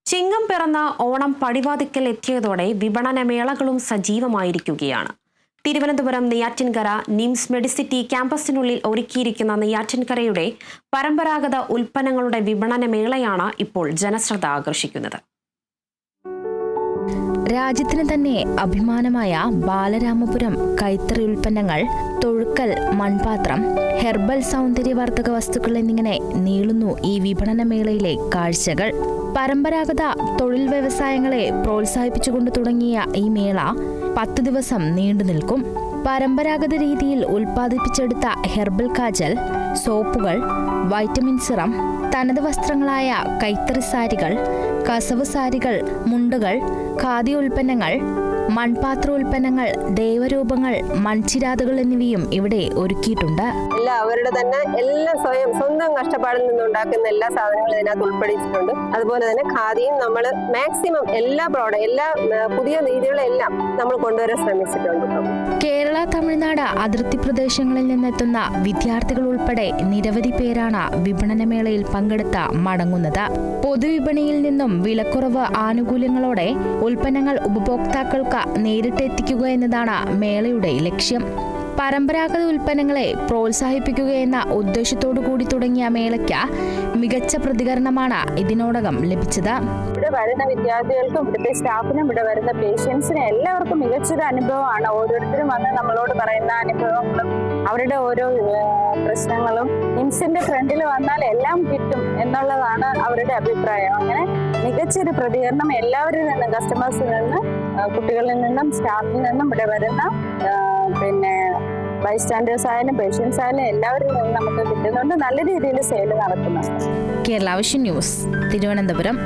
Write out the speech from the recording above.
ചിങ്ങം പിറന്ന ഓണം പടിവാതിക്കൽ എത്തിയതോടെ വിപണന മേളകളും സജീവമായിരിക്കുകയാണ്. തിരുവനന്തപുരം നെയ്യാറ്റിൻകര നിംസ് മെഡിസിറ്റി ക്യാമ്പസിനുള്ളിൽ ഒരുക്കിയിരിക്കുന്ന നെയ്യാറ്റിൻകരയുടെ പരമ്പരാഗത ഉൽപ്പന്നങ്ങളുടെ വിപണന മേളയാണ് ഇപ്പോൾ ജനശ്രദ്ധ ആകർഷിക്കുന്നത്. രാജ്യത്തിന് തന്നെ അഭിമാനമായ ബാലരാമപുരം കൈത്തറി ഉൽപ്പന്നങ്ങൾ, തൊഴുക്കൽ മൺപാത്രം, ഹെർബൽ സൗന്ദര്യവർദ്ധക വസ്തുക്കൾ എന്നിങ്ങനെ നീളുന്നു ഈ വിപണന മേളയിലെ കാഴ്ചകൾ. പരമ്പരാഗത തൊഴിൽ വ്യവസായങ്ങളെ പ്രോത്സാഹിപ്പിച്ചുകൊണ്ട് തുടങ്ങിയ ഈ മേള 10 ദിവസം നീണ്ടു നിൽക്കും. പരമ്പരാഗത രീതിയിൽ ഉൽപ്പാദിപ്പിച്ചെടുത്ത ഹെർബൽ കാജൽ, സോപ്പുകൾ, വൈറ്റമിൻ സിറം, തനത് വസ്ത്രങ്ങളായ കൈത്തറി സാരികൾ, കസവ് സാരികൾ, മുണ്ടുകൾ, ഖാദി ഉൽപ്പന്നങ്ങൾ, മൺപാത്ര ഉൽപ്പന്നങ്ങൾ, ദേവരൂപങ്ങൾ, മൺചിരാതുകൾ എന്നിവയും ഇവിടെ ഒരുക്കിയിട്ടുണ്ട്. അവരുടെ തന്നെ എല്ലാം സ്വന്തം കഷ്ടപ്പാടിൽ നിന്നുണ്ടാക്കുന്ന എല്ലാ സാധനങ്ങളും ഇതിനകത്ത് ഉൾപ്പെടുത്തിയിട്ടുണ്ട്. അതുപോലെ തന്നെ ഖാദിയും നമ്മൾ മാക്സിമം എല്ലാ പുതിയ രീതികളെല്ലാം നമ്മൾ കൊണ്ടുവരാൻ ശ്രമിച്ചിട്ടുണ്ട്. കേരള തമിഴ്നാട് അതിർത്തി പ്രദേശങ്ങളിൽ നിന്നെത്തുന്ന വിദ്യാർത്ഥികൾ ഉൾപ്പെടെ നിരവധി പേരാണ് വിപണനമേളയിൽ പങ്കെടുത്ത് മടങ്ങുന്നത്. പൊതുവിപണിയിൽ നിന്നും വിലക്കുറവ് ആനുകൂല്യങ്ങളോടെ ഉൽപ്പന്നങ്ങൾ ഉപഭോക്താക്കൾക്ക് നേരിട്ട് എത്തിക്കുക എന്നതാണ് മേളയുടെ ലക്ഷ്യം. പരമ്പരാഗത ഉൽപ്പന്നങ്ങളെ പ്രോത്സാഹിപ്പിക്കുക എന്ന ഉദ്ദേശത്തോടു കൂടി തുടങ്ങിയ മേളയ്ക്ക് മികച്ച പ്രതികരണമാണ് ഇതിനോടകം ലഭിച്ചത്. ഇവിടെ വരുന്ന വിദ്യാർത്ഥികൾക്കും ഇവിടുത്തെ സ്റ്റാഫിനും ഇവിടെ വരുന്ന പേഷ്യൻസിനും എല്ലാവർക്കും മികച്ചൊരു അനുഭവമാണ്. ഓരോരുത്തരും വന്ന് നമ്മളോട് പറയുന്ന അനുഭവങ്ങളും അവരുടെ ഓരോ പ്രശ്നങ്ങളും നിംസിന്റെ ഫ്രണ്ടിൽ വന്നാൽ എല്ലാം കിട്ടും എന്നുള്ളതാണ് അവരുടെ അഭിപ്രായം. അങ്ങനെ മികച്ചൊരു പ്രതികരണം എല്ലാവരിൽ നിന്നും, കസ്റ്റമേഴ്സിൽ നിന്നും, കുട്ടികളിൽ നിന്നും, സ്റ്റാഫിൽ നിന്നും, ഇവിടെ വരുന്ന ബൈസ്റ്റാൻഡേഴ്സ് ആയാലും പേഷ്യൻസ് ആയാലും എല്ലാവരിൽ നിന്നും നമുക്ക് കിട്ടുന്നുണ്ട്. നല്ല രീതിയിൽ സെയിൽ നടക്കുന്നുണ്ട്. Kerala vision news, Thiruvananthapuram.